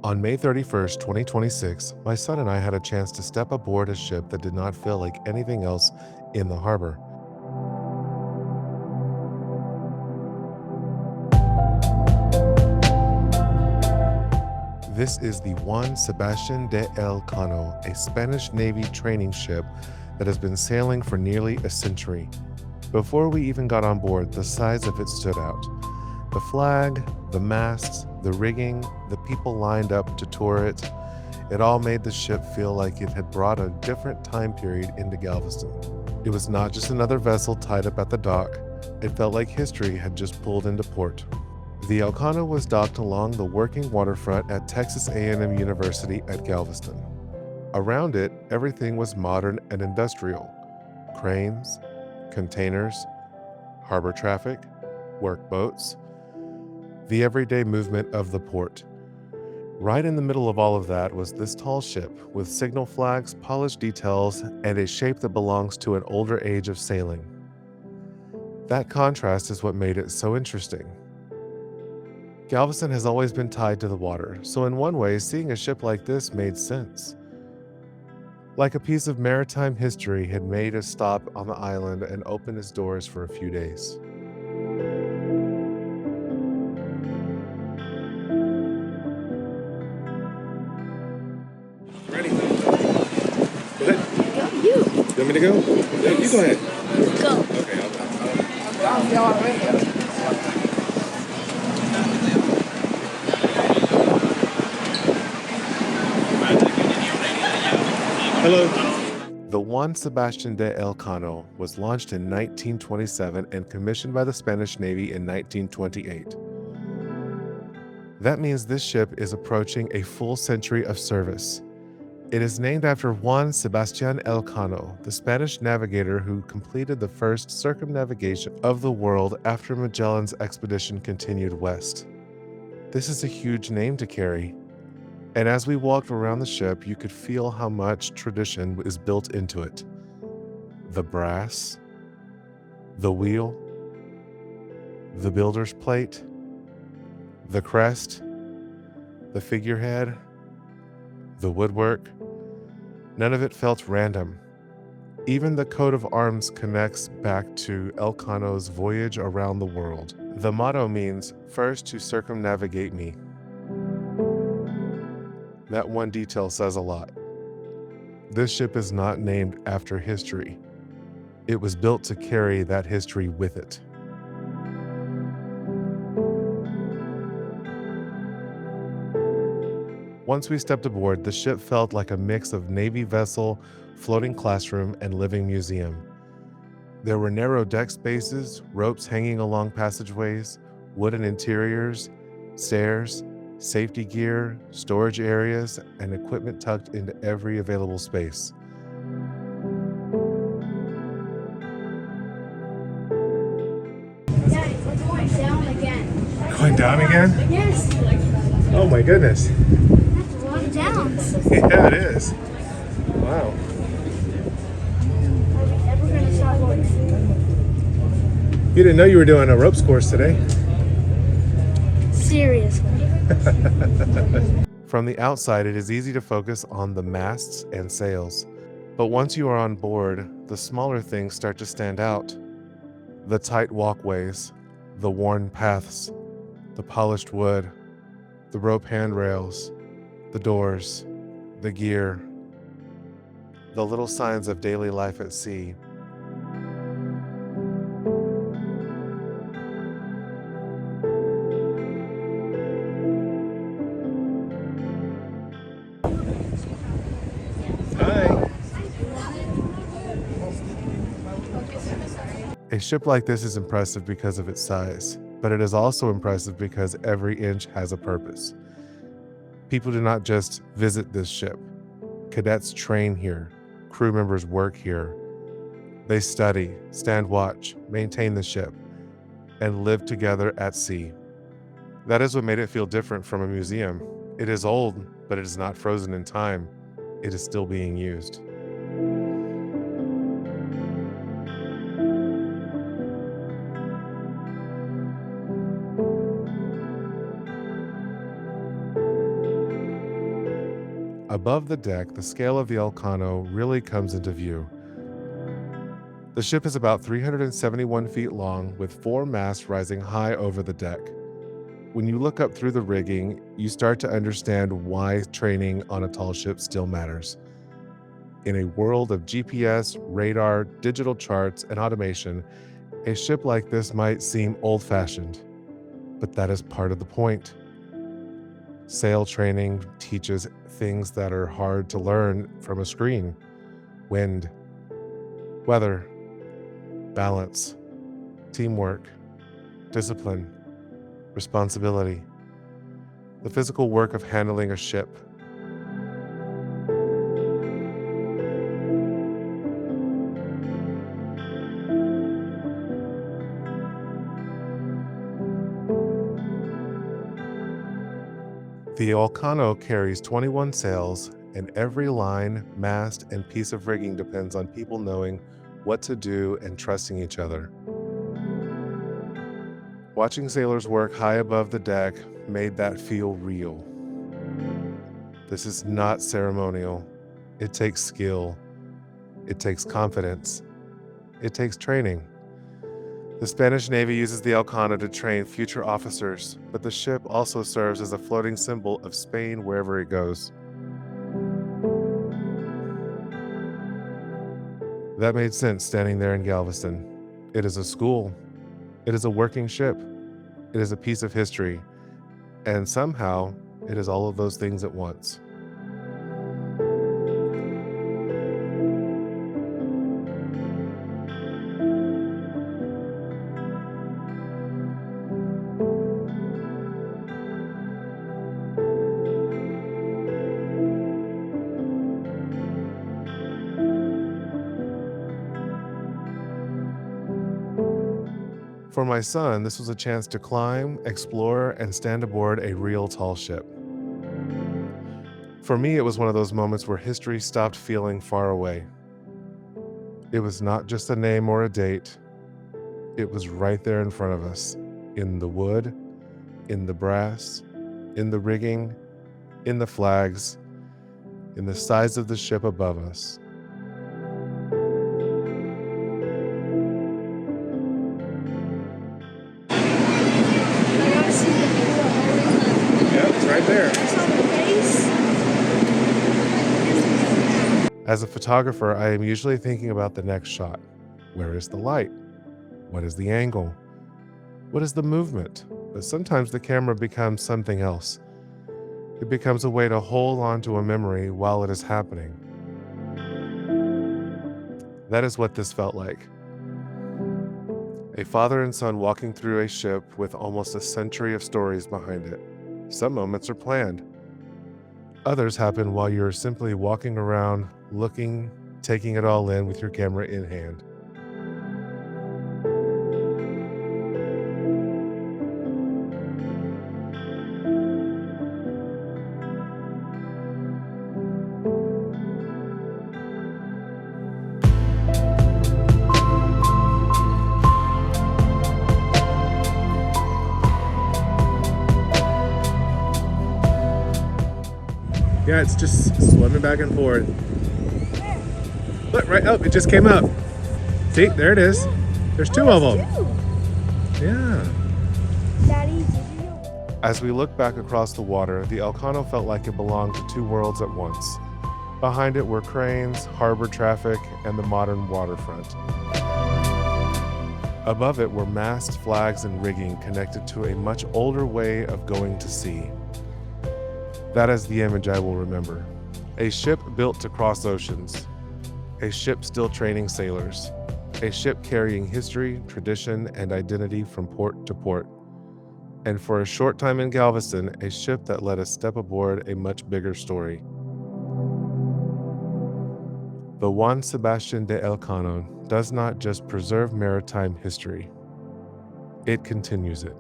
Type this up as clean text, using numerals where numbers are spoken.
On May 31st, 2026, my son and I had a chance to step aboard a ship that did not feel like anything else in the harbor. This is the Juan Sebastián de Elcano, a Spanish Navy training ship that has been sailing for nearly a century. Before we even got on board, the size of it stood out. The flag, the masts, the rigging, the people lined up to tour it, it all made the ship feel like it had brought a different time period into Galveston. It was not just another vessel tied up at the dock, it felt like history had just pulled into port. The Elcano was docked along the working waterfront at Texas A&M University at Galveston. Around it, everything was modern and industrial. Cranes, containers, harbor traffic, workboats, the everyday movement of the port. Right in the middle of all of that was this tall ship with signal flags, polished details, and a shape that belongs to an older age of sailing. That contrast is what made it so interesting. Galveston has always been tied to the water, so in one way, seeing a ship like this made sense. Like a piece of maritime history had made a stop on the island and opened its doors for a few days. Ready? Go ahead. Go you. You want me to go? Yeah, you go ahead. Go. Okay, Hello. The Juan Sebastián de Elcano was launched in 1927 and commissioned by the Spanish Navy in 1928. That means this ship is approaching a full century of service. It is named after Juan Sebastián Elcano, the Spanish navigator who completed the first circumnavigation of the world after Magellan's expedition continued west. This is a huge name to carry. And as we walked around the ship, you could feel how much tradition is built into it. The brass, the wheel, the builder's plate, the crest, the figurehead, the woodwork. None of it felt random. Even the coat of arms connects back to Elcano's voyage around the world. The motto means, "First to circumnavigate me." That one detail says a lot. This ship is not named after history. It was built to carry that history with it. Once we stepped aboard, the ship felt like a mix of Navy vessel, floating classroom, and living museum. There were narrow deck spaces, ropes hanging along passageways, wooden interiors, stairs, safety gear, storage areas, and equipment tucked into every available space. Daddy, we're going down again. Going down again? Yes. Oh my goodness. That's a lot of downs. Yeah, it is. Wow. Are we ever going to stop going? You didn't know you were doing a ropes course today. Seriously. From the outside, it is easy to focus on the masts and sails. But once you are on board, the smaller things start to stand out. The tight walkways, the worn paths, the polished wood, the rope handrails, the doors, the gear, the little signs of daily life at sea. Hi. A ship like this is impressive because of its size, but it is also impressive because every inch has a purpose. People do not just visit this ship. Cadets train here. Crew members work here. They study, stand watch, maintain the ship, and live together at sea. That is what made it feel different from a museum. It is old, but it is not frozen in time. It is still being used. Above the deck, the scale of the Elcano really comes into view. The ship is about 371 feet long, with 4 masts rising high over the deck. When you look up through the rigging, you start to understand why training on a tall ship still matters. In a world of GPS, radar, digital charts, and automation, a ship like this might seem old-fashioned, but that is part of the point. Sail training teaches things that are hard to learn from a screen: wind, weather, balance, teamwork, discipline, responsibility, the physical work of handling a ship. The Elcano carries 21 sails, and every line, mast, and piece of rigging depends on people knowing what to do and trusting each other. Watching sailors work high above the deck made that feel real. This is not ceremonial. It takes skill. It takes confidence. It takes training. The Spanish Navy uses the Elcano to train future officers, but the ship also serves as a floating symbol of Spain wherever it goes. That made sense standing there in Galveston. It is a school. It is a working ship. It is a piece of history. And somehow, it is all of those things at once. For my son, this was a chance to climb, explore, and stand aboard a real tall ship. For me, it was one of those moments where history stopped feeling far away. It was not just a name or a date. It was right there in front of us, in the wood, in the brass, in the rigging, in the flags, in the size of the ship above us. Yep, it's right there. As a photographer, I am usually thinking about the next shot. Where is the light? What is the angle? What is the movement? But sometimes the camera becomes something else. It becomes a way to hold on to a memory while it is happening. That is what this felt like. A father and son walking through a ship with almost a century of stories behind it. Some moments are planned. Others happen while you're simply walking around, looking, taking it all in with your camera in hand. Yeah, it's just swimming back and forth. Look, right up, it just came up. See, there it is. There's 2 of them. Yeah. Daddy, did you? As we looked back across the water, the Elcano felt like it belonged to 2 worlds at once. Behind it were cranes, harbor traffic, and the modern waterfront. Above it were masts, flags, and rigging connected to a much older way of going to sea. That is the image I will remember. A ship built to cross oceans. A ship still training sailors. A ship carrying history, tradition, and identity from port to port. And for a short time in Galveston, a ship that let us step aboard a much bigger story. The Juan Sebastián de Elcano does not just preserve maritime history, it continues it.